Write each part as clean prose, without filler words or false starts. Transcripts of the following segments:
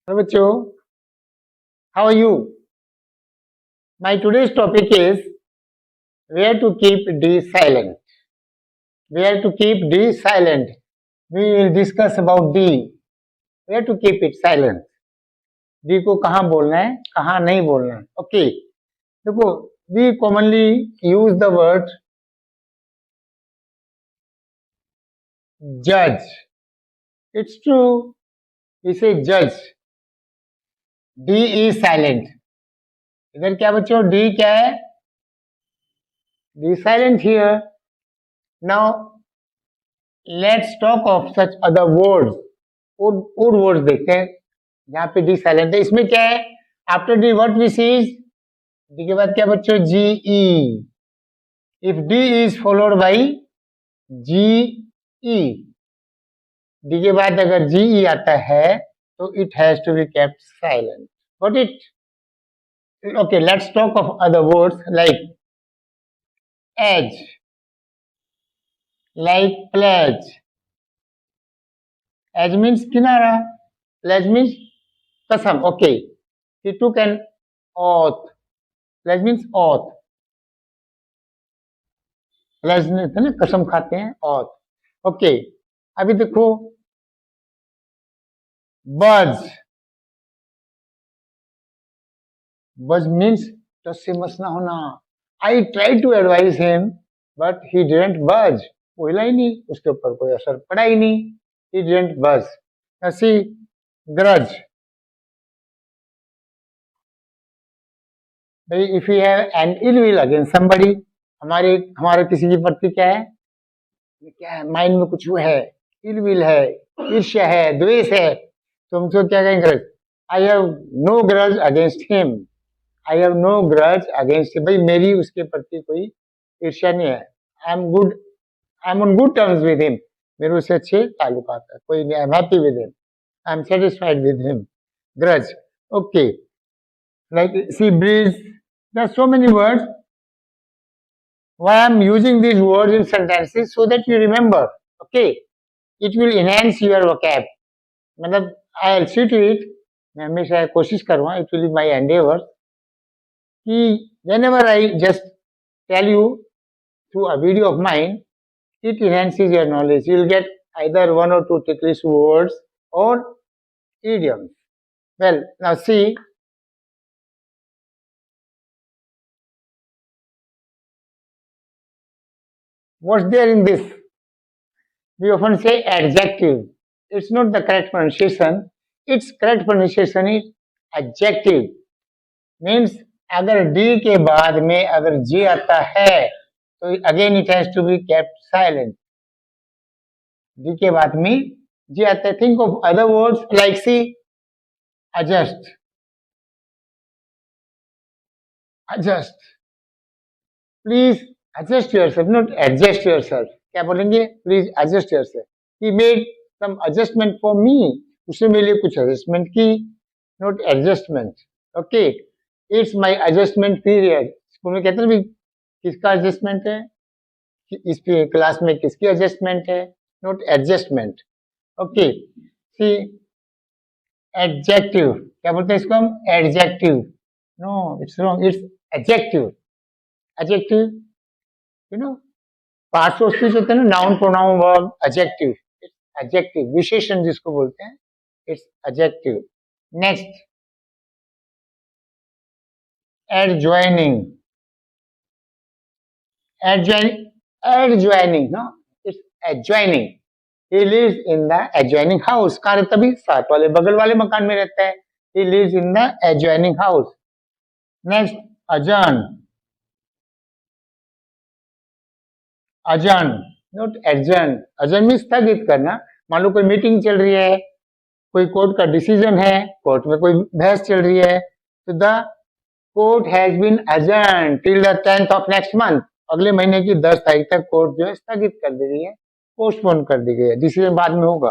Hello, bachcho. How are you? My today's topic is where to keep D silent. Where to keep D silent. We will discuss about D. Where to keep it silent. D को कहाँ बोलना है, कहाँ नहीं बोलना है. Okay. देखो, we commonly use the word judge. It's true. We say judge. D is silent. इधर क्या बच्चों? D क्या है? D is silent here. Now let's talk of such other words. और वर्ड्स देखते हैं जहाँ पे डी साइलेंट है. इसमें क्या है? After D what we see is D के बाद क्या बच्चों? G E. If D is followed by G E, D के बाद अगर जी ई आता है तो it has to be kept silent. What it? Okay, let's talk of other words like edge, like pledge. Edge means किनारा, pledge means कसम. Okay, he took an oath. Pledge means oath. Pledge नहीं ना, कसम खाते हैं, oath. Okay, अभी देखो buzz. Buzz means टस से मस ना होना. I tried to advise him, but he didn't budge. बोला ही नहीं, उसके ऊपर कोई असर पड़ा ही नहीं. He didn't buzz. Now see, grudge. If we have an ill will against somebody, हमारे किसी के प्रति क्या है? माइंड में कुछ वो है, इल विल है, ईर्ष्या है, द्वेष है, तो हम उसको क्या कहेंगे? I have no grudge against him. I have no grudge against him. भाई मेरी उसके प्रति कोई ईर्ष्या नहीं है. I'm on good terms with him. मेरे उससे अच्छे ताल्लुकात है, कोई नहीं. I am happy with him, I am satisfied with him. Grudge. Okay, like sea breeze. There are so many words. Why I am using these words in sentences so that you remember. Okay, it will enhance your vocab. मतलब I will see to it. मैं हमेशा कोशिश करूँगा, it will be my endeavour कि whenever I just tell you through a video of mine, it enhances your knowledge. You will get either one or two ticklish words or idioms. Well, now see, what's there in this? We often say adjective. It's not the correct pronunciation. Its correct pronunciation is adjective. Means अगर D के बाद में अगर J आता है तो again it has to be kept silent. D के बाद में जी आता है. Think of other words like C adjust. Adjust. Please adjust yourself, not adjust yourself. क्या बोलेंगे? Please adjust yourself. He made some adjustment for me. उसने मेरे लिए कुछ adjustment की, not adjustment. Okay, it's my adjustment period. School में कहते हैं भी किसका एडजस्टमेंट है, इस क्लास में किसकी एडजस्टमेंट है, not adjustment. Okay, C adjective. क्या बोलते हैं इसको हम? Adjective. No, it's wrong. It's adjective. Adjective, you know, parts of speech होते हैं ना, noun, pronoun, verb. Adjective, it's adjective, विशेषण जिसको बोलते हैं. It's adjective. Next, adjoining. Adjoining, no, it's adjoining. He lives in the adjoining house. कहाँ रहता भी? साथ वाले बगल वाले मकान में रहता है. He lives in the adjoining house. Next, adjourn. Adjourn, not adjourn. Adjourn means स्थगित करना. मान लो कोई मीटिंग चल रही है, कोई कोर्ट का डिसीजन है, कोर्ट में कोई बहस चल रही है, तो the court has been adjourned till the 10th of next month. अगले महीने की 10 तारीख तक कोर्ट जो है स्थगित कर दी गई है, पोस्टपोन कर दी गई है. डिसीजन बाद में होगा.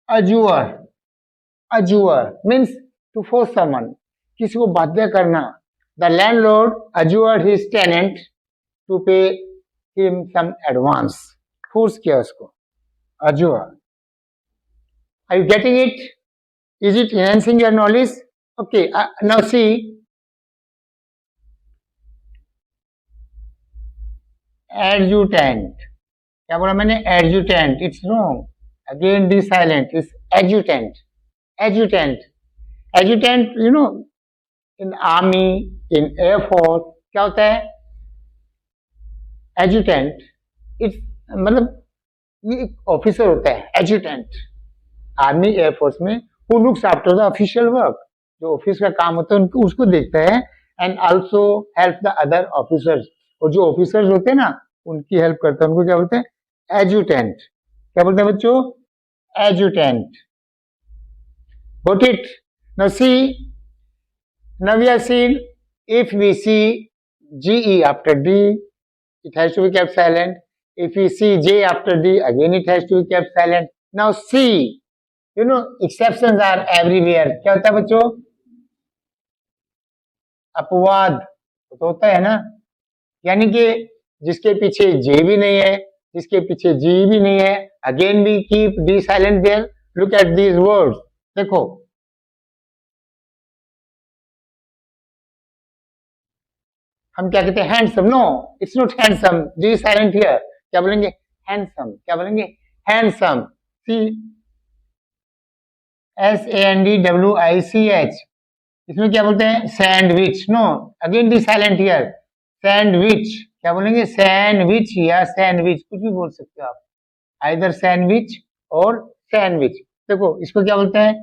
Adjure. Adjure means to force summon, किसी को बाध्य करना. The landlord adjured his tenant to pay him some advance. Force किया उसको. Adjourn. Are you getting it? Is it enhancing your knowledge? Okay, now see, adjutant. क्या बोला मैंने? Adjutant. It's wrong. Again, D silent. It's adjutant. Adjutant. Adjutant, you know, in army, in air force, क्या होता है? Adjutant. It's मतलब ये एक officer होता है, एडजुटेंट, आर्मी एयरफोर्स में, who looks after the official work, जो ऑफिस का काम होता है उनको उसको देखता है, and also help the other officers, और जो ऑफिसर्स होते हैं ना उनकी हेल्प करता है, उनको क्या बोलते हैं? एडजुटेंट. क्या बोलते हैं बच्चों? Adjutant. Got it? Now see, now we have seen if we see GE after D, it has to be kept silent. If we see J after D, again it has to be kept silent. Now C, you know, exceptions are everywhere. क्या होता है बच्चों? अपवाद तो होता है ना, यानी कि जिसके पीछे J भी नहीं है, जिसके पीछे G भी नहीं है, again we keep D silent there. Look at these words. देखो, हम क्या कहते हैं? Handsome. No, it's not handsome. D silent here. क्या बोलेंगे? हैंडसम. क्या बोलेंगे? हैंडसम. See, SANDWICH. इसमें क्या बोलते हैं? Sandwich. No, again D silent here. Sandwich. क्या बोलेंगे? सैंडविच या सैंडविच, कुछ भी बोल सकते हो आप, आइदर सैंडविच और सैंडविच. देखो इसको क्या बोलते हैं?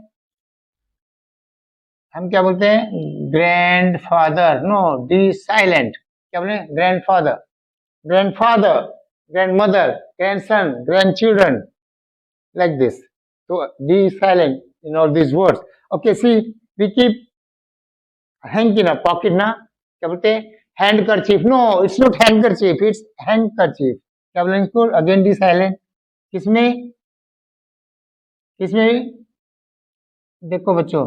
हम क्या बोलते हैं? ग्रैंडफादर. No, D silent. क्या बोले? Grandfather, grandfather, grandmother, grandson, grandchildren, like this. तो D silent in all these words. Okay, see, we keep hanky in a pocket ना. क्या बोलते हैं? Handkerchief. No, it's not handkerchief, it's handkerchief. क्या बोलेंगे इसको? Again D silent. किसमें? किसमें? देखो बच्चों,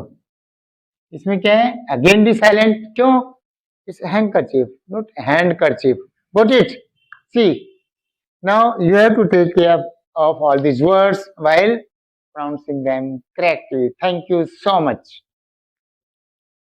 इसमें क्या है? Again D silent. क्यों? It's handkerchief, not handkerchief. Got it? See, now you have to take care of all these words while pronouncing them correctly. Thank you so much.